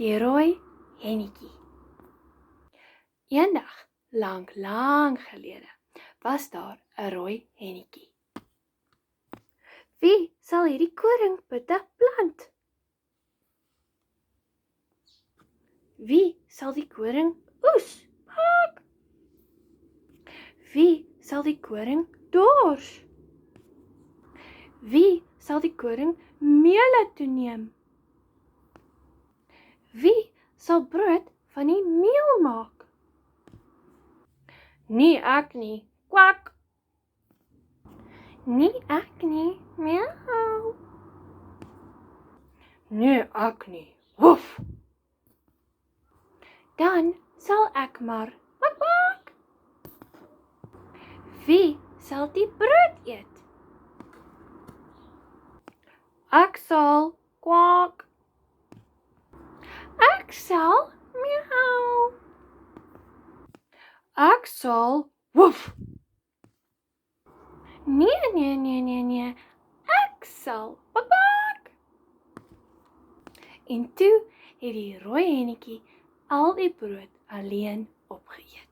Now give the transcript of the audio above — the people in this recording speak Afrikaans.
Die rooi hennetjie. Eendag, lang gelede, was daar 'n rooi hennetjie. Wie sal hierdie koringpitte plant? Wie sal die koring oes? Pak! Wie sal die koring dors? Wie sal die koring meule toeneem? Wie sal brood van die meel maak? Nie ek nie, kwak. Nie ek nie, miauw. Nee ek nie, woef. Dan sal ek maar, kwak. Wie sal die brood eet? Ek sal, kwak. Ek sal, miauw. Ek sal, woef. Nee, ek sal, kwak. En toe het die rooi hennetjie al die brood alleen opgeëet.